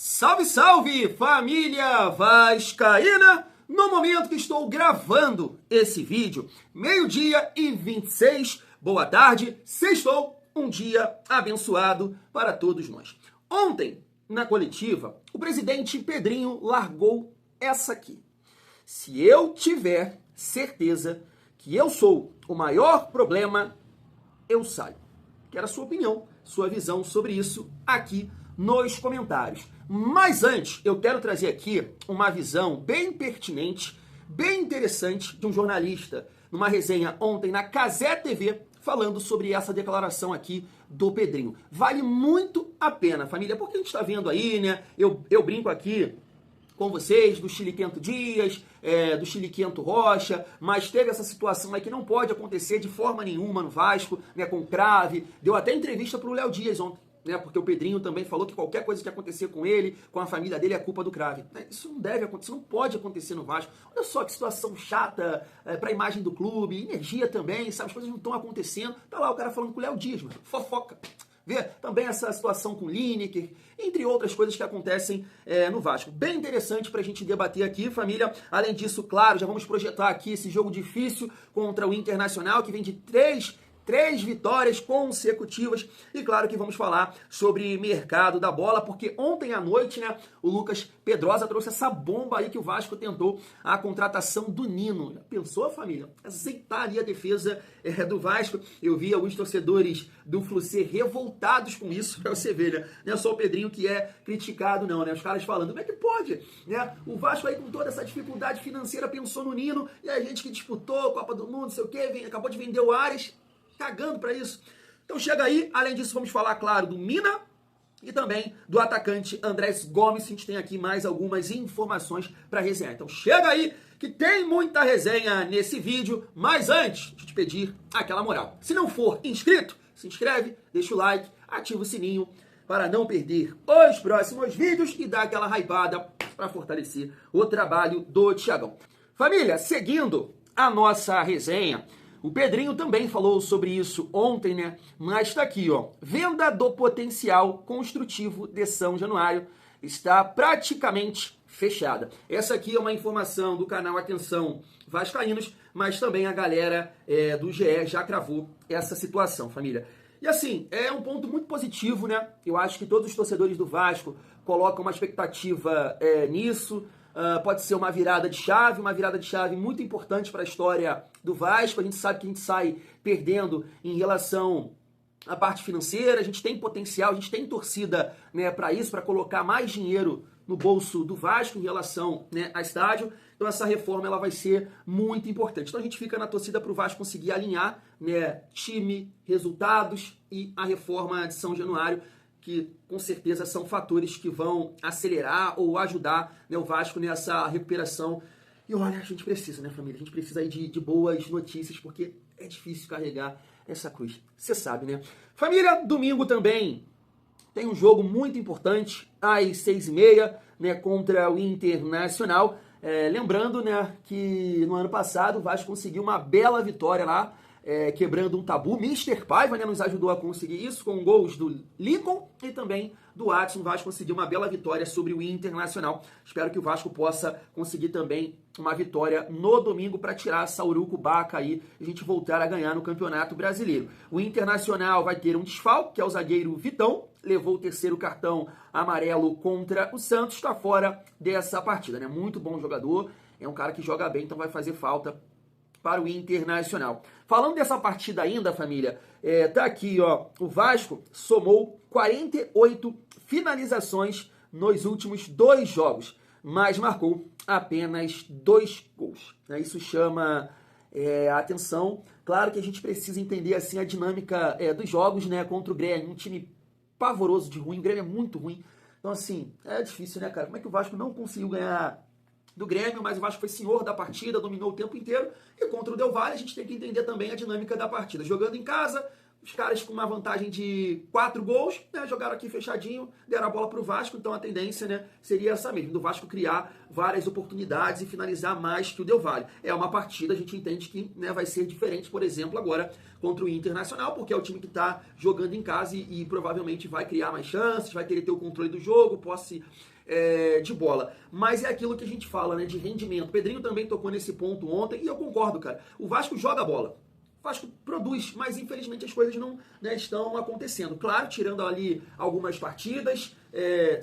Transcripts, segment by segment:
Salve, salve, família vascaína! No momento que estou gravando esse vídeo, 12h26, boa tarde, sextou, um dia abençoado para todos nós. Ontem, na coletiva, o presidente Pedrinho largou essa aqui. Se eu tiver certeza que eu sou o maior problema, eu saio. Quero a sua opinião, sua visão sobre isso aqui nos comentários. Mas antes, eu quero trazer aqui uma visão bem pertinente, bem interessante de um jornalista numa resenha ontem na Cazé TV, falando sobre essa declaração aqui do Pedrinho. Vale muito a pena, família, porque a gente está vendo aí, né? Eu brinco aqui com vocês, do Chiliquento Dias, do Chiliquento Rocha, mas teve essa situação aí que não pode acontecer de forma nenhuma no Vasco, né, com o Crave. Deu até entrevista pro Léo Dias ontem, né, porque o Pedrinho também falou que qualquer coisa que acontecer com ele, com a família dele, é culpa do Crave. Isso não deve acontecer, não pode acontecer no Vasco. Olha só que situação chata para a imagem do clube, energia também, sabe, as coisas não estão acontecendo. Tá lá o cara falando com o Léo Dias, mano, fofoca. Vê também essa situação com o Lineker, entre outras coisas que acontecem no Vasco. Bem interessante para a gente debater aqui, família. Além disso, claro, já vamos projetar aqui esse jogo difícil contra o Internacional, que vem de três vitórias consecutivas. E claro que vamos falar sobre mercado da bola, porque ontem à noite, né, o Lucas Pedrosa trouxe essa bomba aí que o Vasco tentou, a contratação do Nino. Já pensou, família? Azeitar ali a defesa do Vasco. Eu vi alguns torcedores do Flu-C revoltados com isso, pra você ver, né? Não é só o Pedrinho que é criticado, não, né? Os caras falando, como é que pode? Né? O Vasco aí com toda essa dificuldade financeira pensou no Nino, e a gente que disputou Copa do Mundo, não sei o quê, acabou de vender o Ares, cagando para isso. Então chega aí, além disso vamos falar, claro, do Mina e também do atacante Andrés Gomes. A gente tem aqui mais algumas informações para resenhar. Então chega aí que tem muita resenha nesse vídeo, mas antes de te pedir aquela moral. Se não for inscrito, se inscreve, deixa o like, ativa o sininho para não perder os próximos vídeos e dá aquela hypada para fortalecer o trabalho do Thiagão. Família, seguindo a nossa resenha, o Pedrinho também falou sobre isso ontem, né? Mas tá aqui, ó. Venda do potencial construtivo de São Januário está praticamente fechada. Essa aqui é uma informação do canal Atenção Vascaínos, mas também a galera do GE já cravou essa situação, família. E assim, é um ponto muito positivo, né? Eu acho que todos os torcedores do Vasco colocam uma expectativa nisso. Pode ser uma virada de chave muito importante para a história do Vasco. A gente sabe que a gente sai perdendo em relação à parte financeira, a gente tem potencial, a gente tem torcida, né, para isso, para colocar mais dinheiro no bolso do Vasco em relação, né, a estádio. Então essa reforma ela vai ser muito importante. Então a gente fica na torcida para o Vasco conseguir alinhar, né, time, resultados e a reforma de São Januário, que com certeza são fatores que vão acelerar ou ajudar, né, o Vasco nessa recuperação. E olha, a gente precisa, né, família? A gente precisa aí de boas notícias, porque é difícil carregar essa cruz. Você sabe, né? Família, domingo também tem um jogo muito importante, às 6h30, né, contra o Internacional. Lembrando, né, que no ano passado o Vasco conseguiu uma bela vitória lá, quebrando um tabu. Mr. Paiva, né, nos ajudou a conseguir isso com gols do Lincoln e também do Adson. O Vasco conseguiu uma bela vitória sobre o Internacional. Espero que o Vasco possa conseguir também uma vitória no domingo para tirar essa urucubaca aí e a gente voltar a ganhar no Campeonato Brasileiro. O Internacional vai ter um desfalque, que é o zagueiro Vitão, levou o terceiro cartão amarelo contra o Santos, está fora dessa partida, né? Muito bom jogador, é um cara que joga bem, então vai fazer falta para o Internacional. Falando dessa partida ainda, família, tá aqui, ó, o Vasco somou 48 finalizações nos últimos 2 jogos, mas marcou apenas 2 gols. Isso chama a atenção. Claro que a gente precisa entender assim a dinâmica dos jogos, né, contra o Grêmio, um time pavoroso de ruim, o Grêmio é muito ruim. Então assim, é difícil, né, cara? Como é que o Vasco não conseguiu ganhar do Grêmio, mas o Vasco foi senhor da partida, dominou o tempo inteiro, e contra o Del Valle a gente tem que entender também a dinâmica da partida. Jogando em casa, os caras com uma vantagem de 4 gols, né, jogaram aqui fechadinho, deram a bola para o Vasco, então a tendência, né, seria essa mesmo, do Vasco criar várias oportunidades e finalizar mais que o Del Valle. É uma partida, a gente entende que, né, vai ser diferente, por exemplo, agora contra o Internacional, porque é o time que está jogando em casa e provavelmente vai criar mais chances, vai querer ter o controle do jogo, posse de bola. Mas é aquilo que a gente fala, né, de rendimento. O Pedrinho também tocou nesse ponto ontem, e eu concordo, cara. O Vasco joga a bola. O Vasco produz, mas infelizmente as coisas não, né, estão acontecendo. Claro, tirando ali algumas partidas,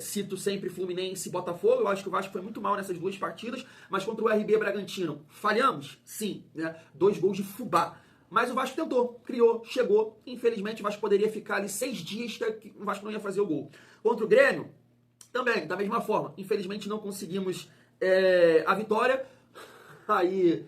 cito sempre Fluminense e Botafogo, eu acho que o Vasco foi muito mal nessas 2 partidas, mas contra o RB Bragantino, falhamos? Sim, né, 2 gols de fubá. Mas o Vasco tentou, criou, chegou. Infelizmente o Vasco poderia ficar ali 6 dias que o Vasco não ia fazer o gol. Contra o Grêmio, também, da mesma forma. Infelizmente não conseguimos a vitória. Aí,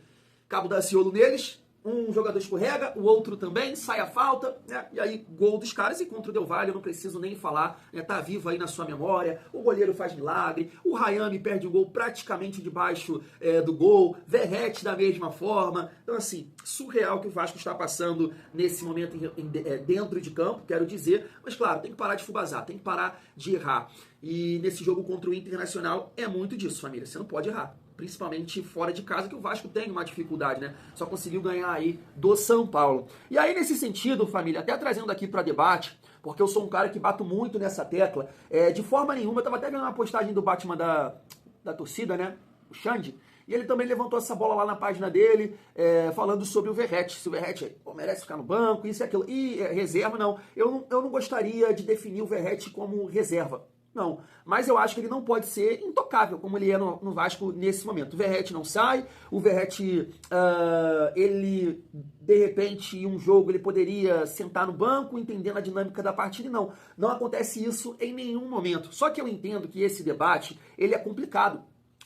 Cabo Daciolo neles. Um jogador escorrega, o outro também, sai a falta, né? E aí gol dos caras. E contra o Del Valle eu não preciso nem falar, né? Tá vivo aí na sua memória. O goleiro faz milagre, o Rayami perde o gol praticamente debaixo do gol, Verratti da mesma forma. Então assim, surreal que o Vasco está passando nesse momento dentro de campo, quero dizer. Mas claro, tem que parar de fubazar, tem que parar de errar. E nesse jogo contra o Internacional é muito disso, família, você não pode errar. Principalmente fora de casa, que o Vasco tem uma dificuldade, né? Só conseguiu ganhar aí do São Paulo. E aí, nesse sentido, família, até trazendo aqui para debate, porque eu sou um cara que bato muito nessa tecla, de forma nenhuma, eu tava até vendo uma postagem do Batman da torcida, né? O Xande, e ele também levantou essa bola lá na página dele, falando sobre o Verratti. Se o Verratti merece ficar no banco, isso e aquilo. E reserva, não. Eu não gostaria de definir o Verratti como reserva. Não, mas eu acho que ele não pode ser intocável, como ele é no Vasco nesse momento. O Verratti não sai, o Verratti, ele, de repente, em um jogo, ele poderia sentar no banco, entendendo a dinâmica da partida, e não acontece isso em nenhum momento. Só que eu entendo que esse debate, ele é complicado,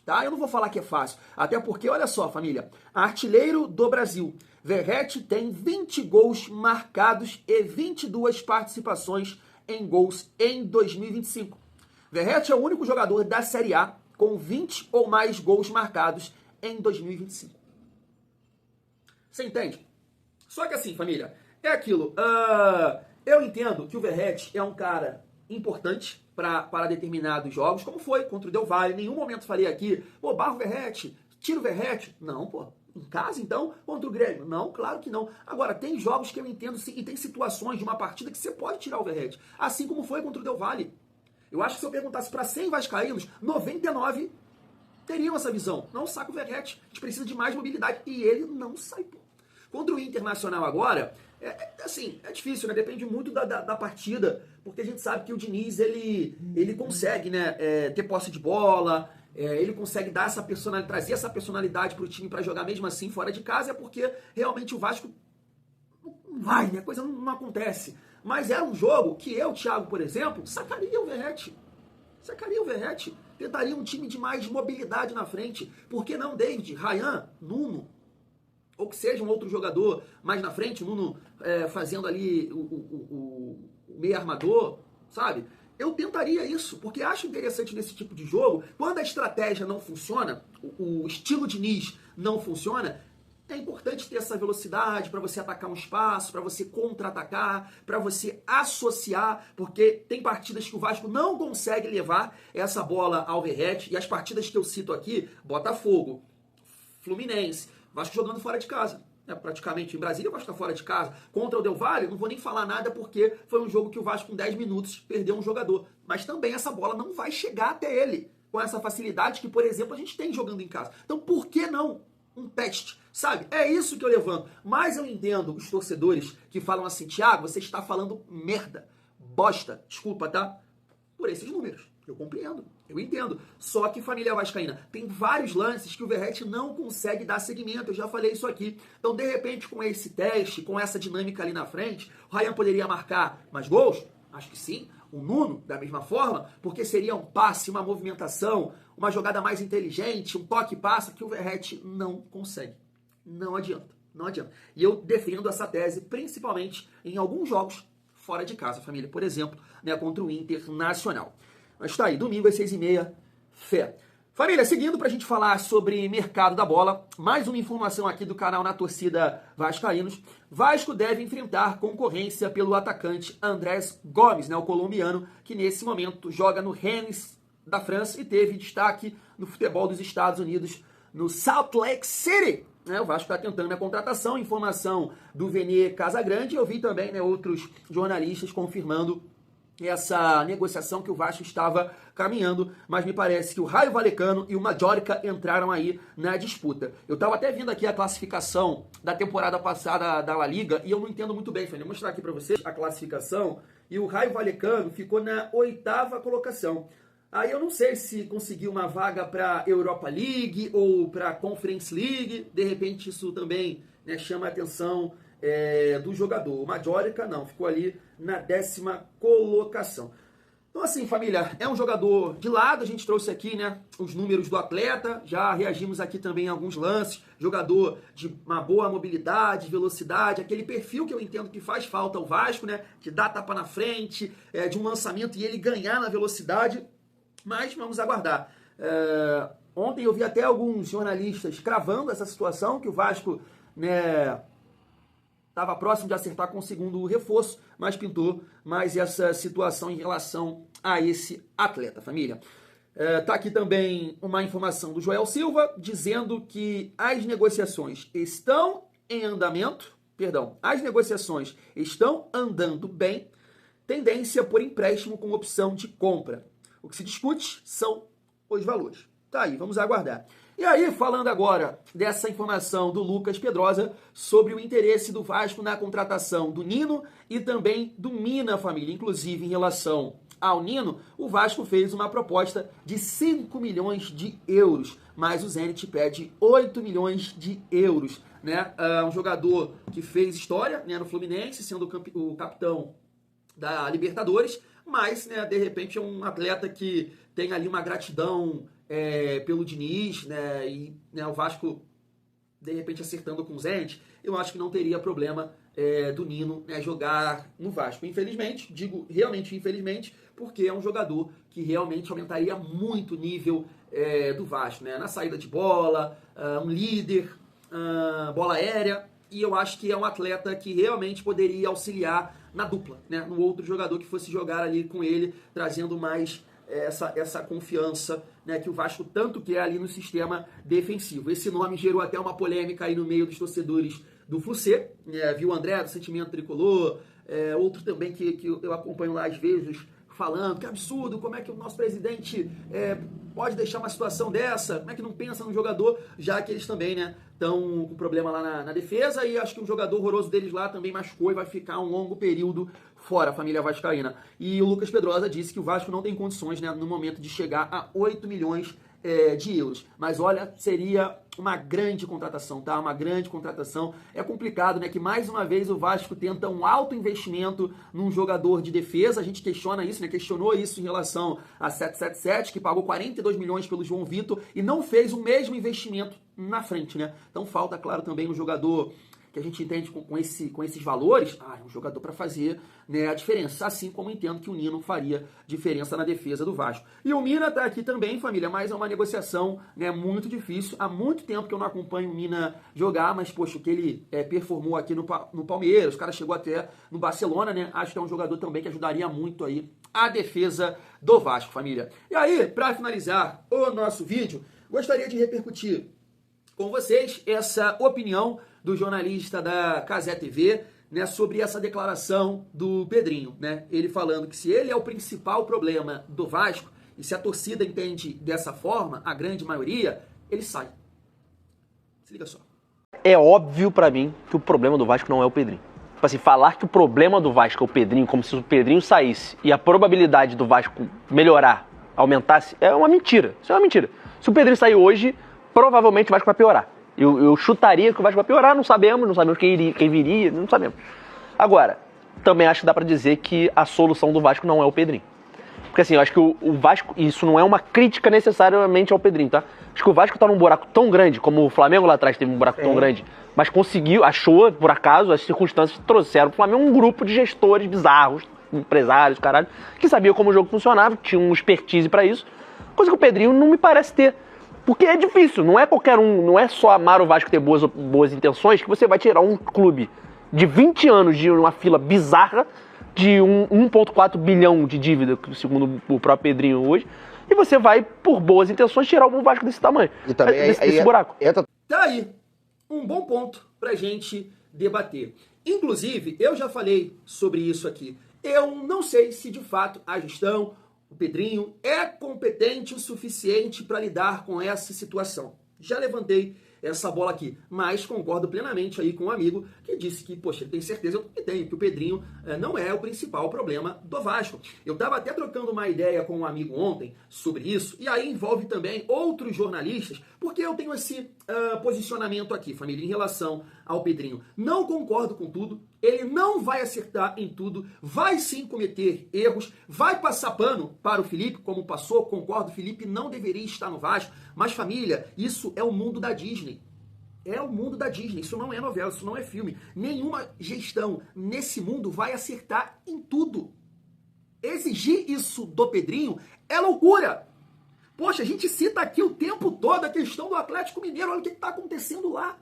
tá? Eu não vou falar que é fácil, até porque, olha só, família, artilheiro do Brasil, Verratti tem 20 gols marcados e 22 participações em gols em 2025. Verratti é o único jogador da Série A com 20 ou mais gols marcados em 2025. Você entende? Só que assim, família, é aquilo. Eu entendo que o Verratti é um cara importante para determinados jogos, como foi contra o Del Valle. Em nenhum momento falei aqui, barra o Verratti, tira o Verratti. Não, pô. Em casa, então, contra o Grêmio? Não, claro que não. Agora, tem jogos que eu entendo e tem situações de uma partida que você pode tirar o Verratti. Assim como foi contra o Del Valle. Eu acho que se eu perguntasse para 100 vascaínos, 99 teriam essa visão. Não saca o Verratti. A gente precisa de mais mobilidade. E ele não sai, pô. Contra o Internacional agora, assim, é difícil, né? Depende muito da partida, porque a gente sabe que o Diniz, ele consegue, né, ter posse de bola, ele consegue dar essa personalidade, trazer essa personalidade pro time para jogar mesmo assim fora de casa, é porque realmente o Vasco não vai, né? A coisa não acontece. Mas era um jogo que eu, Thiago, por exemplo, sacaria o Verratti. Tentaria um time de mais mobilidade na frente. Por que não David, Ryan, Nuno? Ou que seja um outro jogador mais na frente, o Nuno fazendo ali o meio armador, sabe? Eu tentaria isso, porque acho interessante nesse tipo de jogo, quando a estratégia não funciona, o estilo Diniz não funciona, é importante ter essa velocidade para você atacar um espaço, para você contra-atacar, para você associar, porque tem partidas que o Vasco não consegue levar essa bola ao Verratti, e as partidas que eu cito aqui, Botafogo, Fluminense, Vasco jogando fora de casa. Praticamente em Brasília, o Vasco está fora de casa. Contra o Del Valle, não vou nem falar nada porque foi um jogo que o Vasco em 10 minutos perdeu um jogador. Mas também essa bola não vai chegar até ele com essa facilidade que, por exemplo, a gente tem jogando em casa. Então, por que não um teste? Sabe? É isso que eu levanto. Mas eu entendo os torcedores que falam assim, Thiago, você está falando merda, bosta, desculpa, tá? Por esses números. Eu compreendo, eu entendo. Só que, família vascaína, tem vários lances que o Verratti não consegue dar seguimento. Eu já falei isso aqui. Então, de repente, com esse teste, com essa dinâmica ali na frente, o Ryan poderia marcar mais gols? Acho que sim. O Nuno, da mesma forma, porque seria um passe, uma movimentação, uma jogada mais inteligente, um toque e passa que o Verratti não consegue. Não adianta, não adianta. E eu defendo essa tese, principalmente em alguns jogos fora de casa, família. Por exemplo, né, contra o Internacional. Mas tá aí, domingo às 6h30, fé. Família, seguindo para a gente falar sobre mercado da bola, mais uma informação aqui do canal Na Torcida Vascaínos. Vasco deve enfrentar concorrência pelo atacante Andrés Gomes, né, o colombiano, que nesse momento joga no Rennes da França e teve destaque no futebol dos Estados Unidos, no Salt Lake City. O Vasco está tentando a contratação, informação do Vene Casagrande. Eu vi também, né, outros jornalistas confirmando essa negociação que o Vasco estava caminhando, mas me parece que o Raio Vallecano e o Mallorca entraram aí na disputa. Eu estava até vendo aqui a classificação da temporada passada da La Liga e eu não entendo muito bem, vou mostrar aqui para vocês a classificação, e o Raio Vallecano ficou na 8ª colocação. Aí eu não sei se conseguiu uma vaga para Europa League ou para Conference League, de repente isso também, né, chama a atenção do jogador. O Mallorca não, ficou ali na 10ª colocação. Então assim, família, é um jogador de lado, a gente trouxe aqui, né, os números do atleta, já reagimos aqui também a alguns lances, jogador de uma boa mobilidade, velocidade, aquele perfil que eu entendo que faz falta ao Vasco, né, que dá tapa na frente, de um lançamento e ele ganhar na velocidade, mas vamos aguardar. Ontem eu vi até alguns jornalistas cravando essa situação, que o Vasco, né, estava próximo de acertar com o segundo reforço, mas pintou mais essa situação em relação a esse atleta, família. Tá aqui também uma informação do Joel Silva, dizendo que as negociações estão em andamento, as negociações estão andando bem, tendência por empréstimo com opção de compra. O que se discute são os valores. Tá aí, vamos aguardar. E aí, falando agora dessa informação do Lucas Pedrosa sobre o interesse do Vasco na contratação do Nino e também do Mina, família. Inclusive, em relação ao Nino, o Vasco fez uma proposta de 5 milhões de euros, mas o Zenit pede 8 milhões de euros. Né? Um jogador que fez história, né, no Fluminense, sendo o capitão da Libertadores, mas, né, de repente, é um atleta que tem ali uma gratidão pelo Diniz, né, e, né, o Vasco, de repente, acertando com o Zenit, eu acho que não teria problema do Nino, né, jogar no Vasco. Infelizmente, digo realmente infelizmente, porque é um jogador que realmente aumentaria muito o nível do Vasco, né, na saída de bola, um líder, bola aérea, e eu acho que é um atleta que realmente poderia auxiliar na dupla, né, no outro jogador que fosse jogar ali com ele, trazendo mais essa confiança, né, que o Vasco tanto quer ali no sistema defensivo. Esse nome gerou até uma polêmica aí no meio dos torcedores do Flucê, viu o André do Sentimento Tricolor, outro também que eu acompanho lá às vezes, falando que absurdo, como é que o nosso presidente pode deixar uma situação dessa, como é que não pensa no jogador, já que eles também, né, estão com problema lá na defesa, e acho que um jogador horroroso deles lá também machucou e vai ficar um longo período fora, a família vascaína. E o Lucas Pedrosa disse que o Vasco não tem condições, né, no momento de chegar a 8 milhões de euros. Mas olha, seria uma grande contratação, tá? Uma grande contratação. É complicado, né? Que mais uma vez o Vasco tenta um alto investimento num jogador de defesa. A gente questiona isso, né? Questionou isso em relação a 777, que pagou 42 milhões pelo João Vitor e não fez o mesmo investimento na frente, né? Então falta, claro, também um jogador que a gente entende com esses valores, é um jogador para fazer, né, a diferença, assim como entendo que o Nino faria diferença na defesa do Vasco. E o Mina tá aqui também, família, mas é uma negociação, né, muito difícil. Há muito tempo que eu não acompanho o Mina jogar, mas, poxa, o que ele performou aqui no Palmeiras, o cara chegou até no Barcelona, né, acho que é um jogador também que ajudaria muito aí a defesa do Vasco, família. E aí, para finalizar o nosso vídeo, gostaria de repercutir com vocês essa opinião do jornalista da Cazé TV, né, sobre essa declaração do Pedrinho, né? Ele falando que se ele é o principal problema do Vasco, e se a torcida entende dessa forma, a grande maioria, ele sai. Se liga só. É óbvio pra mim que o problema do Vasco não é o Pedrinho. Tipo assim, falar que o problema do Vasco é o Pedrinho, como se o Pedrinho saísse e a probabilidade do Vasco melhorar, aumentasse, é uma mentira. Isso é uma mentira. Se o Pedrinho sair hoje, provavelmente o Vasco vai piorar. Eu chutaria que o Vasco vai piorar, não sabemos quem viria, não sabemos. Agora, também acho que dá pra dizer que a solução do Vasco não é o Pedrinho. Porque assim, eu acho que o Vasco, isso não é uma crítica necessariamente ao Pedrinho, tá? Acho que o Vasco tá num buraco tão grande, como o Flamengo lá atrás teve um buraco tão grande, mas conseguiu, achou, por acaso, as circunstâncias trouxeram pro Flamengo um grupo de gestores bizarros, empresários, caralho, que sabiam como o jogo funcionava, que tinham um expertise pra isso, Coisa que o Pedrinho não me parece ter. Porque é difícil, não é qualquer um, não é só amar o Vasco ter boas intenções que você vai tirar um clube de 20 anos de uma fila bizarra, de 1,4 bilhão de dívida, segundo o próprio Pedrinho hoje, e você vai, por boas intenções, tirar um Vasco desse tamanho, e também desse buraco. Tá aí, um bom ponto pra gente debater. Inclusive, eu já falei sobre isso aqui. Eu não sei se de fato a gestão, o Pedrinho, é competente o suficiente para lidar com essa situação. Já levantei essa bola aqui, mas concordo plenamente aí com um amigo que disse que, poxa, ele tem certeza, eu também tenho, que o Pedrinho não é o principal problema do Vasco. Eu tava até trocando uma ideia com um amigo ontem sobre isso, e aí envolve também outros jornalistas, porque eu tenho esse posicionamento aqui, família, em relação ao Pedrinho. Não concordo com tudo, ele não vai acertar em tudo, vai sim cometer erros, vai passar pano para o Felipe, como passou, concordo, o Felipe não deveria estar no Vasco, mas família, isso é o mundo da Disney. É o mundo da Disney, isso não é novela, isso não é filme. Nenhuma gestão nesse mundo vai acertar em tudo. Exigir isso do Pedrinho é loucura. Poxa, a gente cita aqui o tempo todo a questão do Atlético Mineiro, olha o que está acontecendo lá.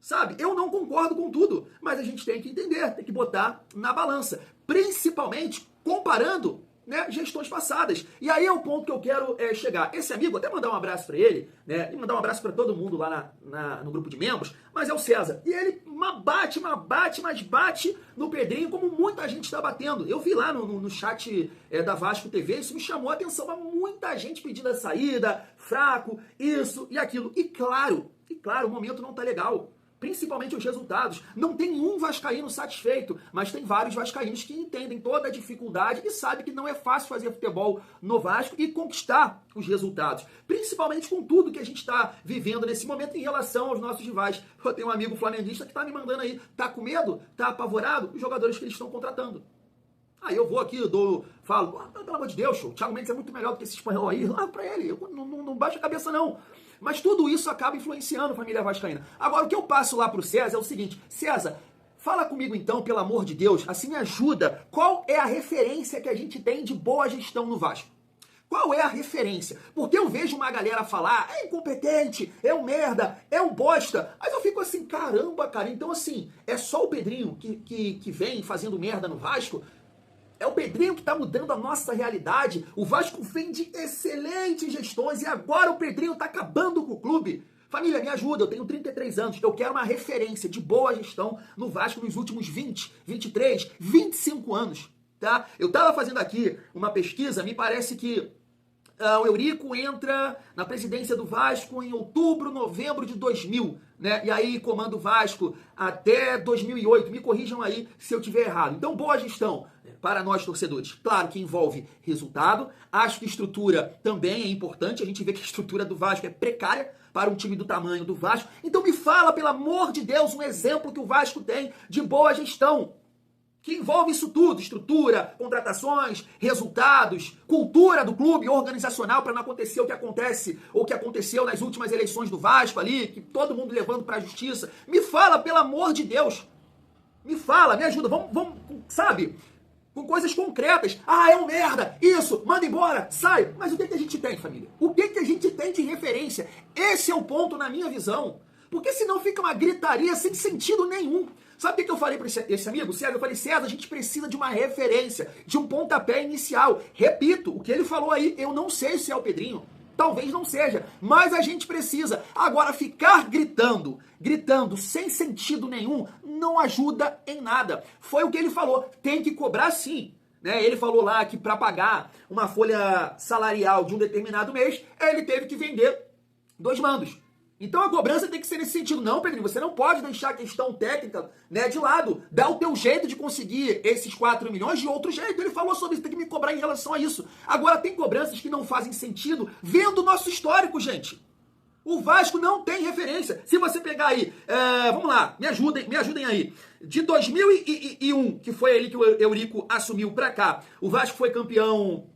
Sabe, eu não concordo com tudo, mas a gente tem que entender, tem que botar na balança. Principalmente comparando, né, gestões passadas. E aí é o ponto que eu quero chegar. Esse amigo, até mandar um abraço para ele, né, e mandar um abraço para todo mundo lá no grupo de membros, mas é o César. E ele mas bate no Pedrinho como muita gente está batendo. Eu vi lá no chat da Vasco TV, isso me chamou a atenção, mas muita gente pedindo a saída, fraco, isso e aquilo. E claro, o momento não tá legal. Principalmente os resultados. Não tem um vascaíno satisfeito, mas tem vários vascaínos que entendem toda a dificuldade e sabem que não é fácil fazer futebol no Vasco e conquistar os resultados. Principalmente com tudo que a gente está vivendo nesse momento em relação aos nossos rivais. Eu tenho um amigo flamenguista que está me mandando aí, tá com medo? Tá apavorado? Os jogadores que eles estão contratando. Aí eu vou aqui, falo, pelo amor de Deus, o Thiago Mendes é muito melhor do que esse espanhol aí, lá pra ele, não baixa a cabeça não. Mas tudo isso acaba influenciando a família vascaína. Agora, o que eu passo lá pro César é o seguinte, César, fala comigo então, pelo amor de Deus, assim me ajuda, qual é a referência que a gente tem de boa gestão no Vasco? Qual é a referência? Porque eu vejo uma galera falar, é incompetente, é um merda, é um bosta. Mas eu fico assim, caramba, cara, então assim, é só o Pedrinho que vem fazendo merda no Vasco? É o Pedrinho que está mudando a nossa realidade. O Vasco vem de excelentes gestões e agora o Pedrinho está acabando com o clube. Família, me ajuda, eu tenho 33 anos, eu quero uma referência de boa gestão no Vasco nos últimos 20, 23, 25 anos. Tá? Eu estava fazendo aqui uma pesquisa, me parece que o Eurico entra na presidência do Vasco em outubro, novembro de 2000, né? E aí comanda o Vasco até 2008. Me corrijam aí se eu tiver errado. Então, boa gestão para nós torcedores. Claro que envolve resultado. Acho que estrutura também é importante. A gente vê que a estrutura do Vasco é precária para um time do tamanho do Vasco. Então me fala, pelo amor de Deus, um exemplo que o Vasco tem de boa gestão. Que envolve isso tudo, estrutura, contratações, resultados, cultura do clube, organizacional, para não acontecer o que acontece, ou que aconteceu nas últimas eleições do Vasco ali, que todo mundo levando para a justiça. Me fala, pelo amor de Deus. Me fala, me ajuda, vamos, sabe, com coisas concretas. Ah, é um merda, isso, manda embora, sai. Mas o que a gente tem, família? O que a gente tem de referência? Esse é o ponto na minha visão. Porque senão fica uma gritaria sem sentido nenhum. Sabe o que eu falei para esse amigo? César, eu falei, César, a gente precisa de uma referência, de um pontapé inicial. Repito, o que ele falou aí, eu não sei se é o Pedrinho. Talvez não seja, mas a gente precisa. Agora, ficar gritando sem sentido nenhum, não ajuda em nada. Foi o que ele falou, tem que cobrar sim. Né? Ele falou lá que para pagar uma folha salarial de um determinado mês, ele teve que vender 2 mandos. Então a cobrança tem que ser nesse sentido. Não, Pedrinho, você não pode deixar a questão técnica, né, de lado. Dá o teu jeito de conseguir esses 4 milhões de outro jeito. Ele falou sobre isso, tem que me cobrar em relação a isso. Agora, tem cobranças que não fazem sentido vendo o nosso histórico, gente. O Vasco não tem referência. Se você pegar aí, vamos lá, me ajudem aí. De 2001, que foi ali que o Eurico assumiu pra cá, o Vasco foi campeão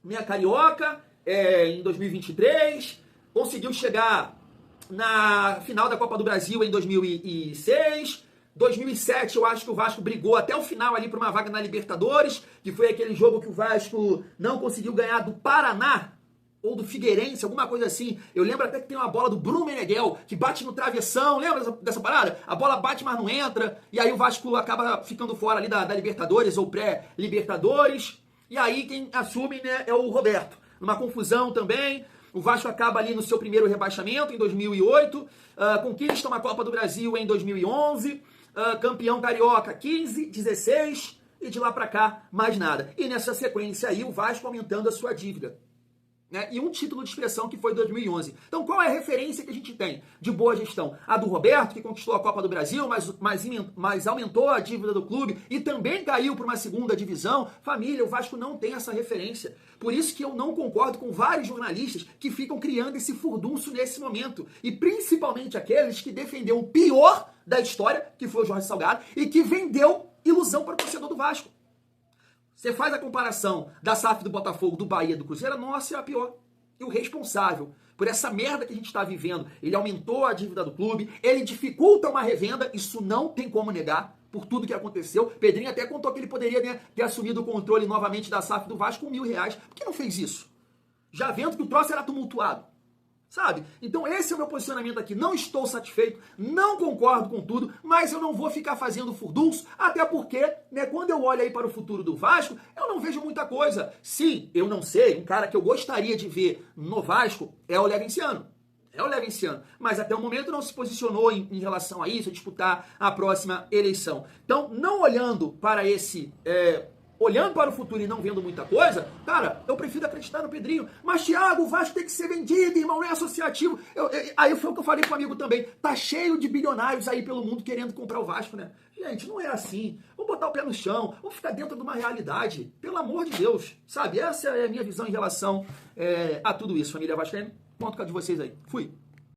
meia carioca em 2023, conseguiu chegar na final da Copa do Brasil em 2006, 2007 eu acho que o Vasco brigou até o final ali por uma vaga na Libertadores, que foi aquele jogo que o Vasco não conseguiu ganhar do Paraná, ou do Figueirense, alguma coisa assim. Eu lembro até que tem uma bola do Bruno Meneghel, que bate no travessão, lembra dessa parada? A bola bate, mas não entra, e aí o Vasco acaba ficando fora ali da Libertadores, ou pré-Libertadores, e aí quem assume, né, é o Roberto. Numa confusão também, o Vasco acaba ali no seu primeiro rebaixamento, em 2008, conquista uma Copa do Brasil em 2011, campeão carioca 15, 16, e de lá pra cá, mais nada. E nessa sequência aí, o Vasco aumentando a sua dívida. Né? E um título de expressão que foi 2011. Então, qual é a referência que a gente tem de boa gestão? A do Roberto, que conquistou a Copa do Brasil, mas aumentou a dívida do clube e também caiu para uma segunda divisão. Família, o Vasco não tem essa referência. Por isso que eu não concordo com vários jornalistas que ficam criando esse furdunço nesse momento. E principalmente aqueles que defenderam o pior da história, que foi o Jorge Salgado, e que vendeu ilusão para o torcedor do Vasco. Você faz a comparação da SAF do Botafogo, do Bahia, do Cruzeiro, nossa, é a pior. E o responsável por essa merda que a gente está vivendo, ele aumentou a dívida do clube, ele dificulta uma revenda, isso não tem como negar, por tudo que aconteceu. Pedrinho até contou que ele poderia, né, ter assumido o controle novamente da SAF do Vasco com R$1.000. Por que não fez isso? Já vendo que o troço era tumultuado. Sabe? Então esse é o meu posicionamento aqui. Não estou satisfeito, não concordo com tudo, mas eu não vou ficar fazendo furdunço, até porque, né, quando eu olho aí para o futuro do Vasco, eu não vejo muita coisa. Sim, eu não sei, um cara que eu gostaria de ver no Vasco é o Levenciano. É o Levenciano, mas até o momento não se posicionou em relação a isso, a disputar a próxima eleição. Então, não olhando para esse... olhando para o futuro e não vendo muita coisa, cara, eu prefiro acreditar no Pedrinho. Mas, Thiago, o Vasco tem que ser vendido, irmão, não é associativo. Aí foi o que eu falei com um amigo também. Tá cheio de bilionários aí pelo mundo querendo comprar o Vasco, né? Gente, não é assim. Vamos botar o pé no chão, vamos ficar dentro de uma realidade. Pelo amor de Deus, sabe? Essa é a minha visão em relação a tudo isso, família vascaína. Conto com a de vocês aí. Fui.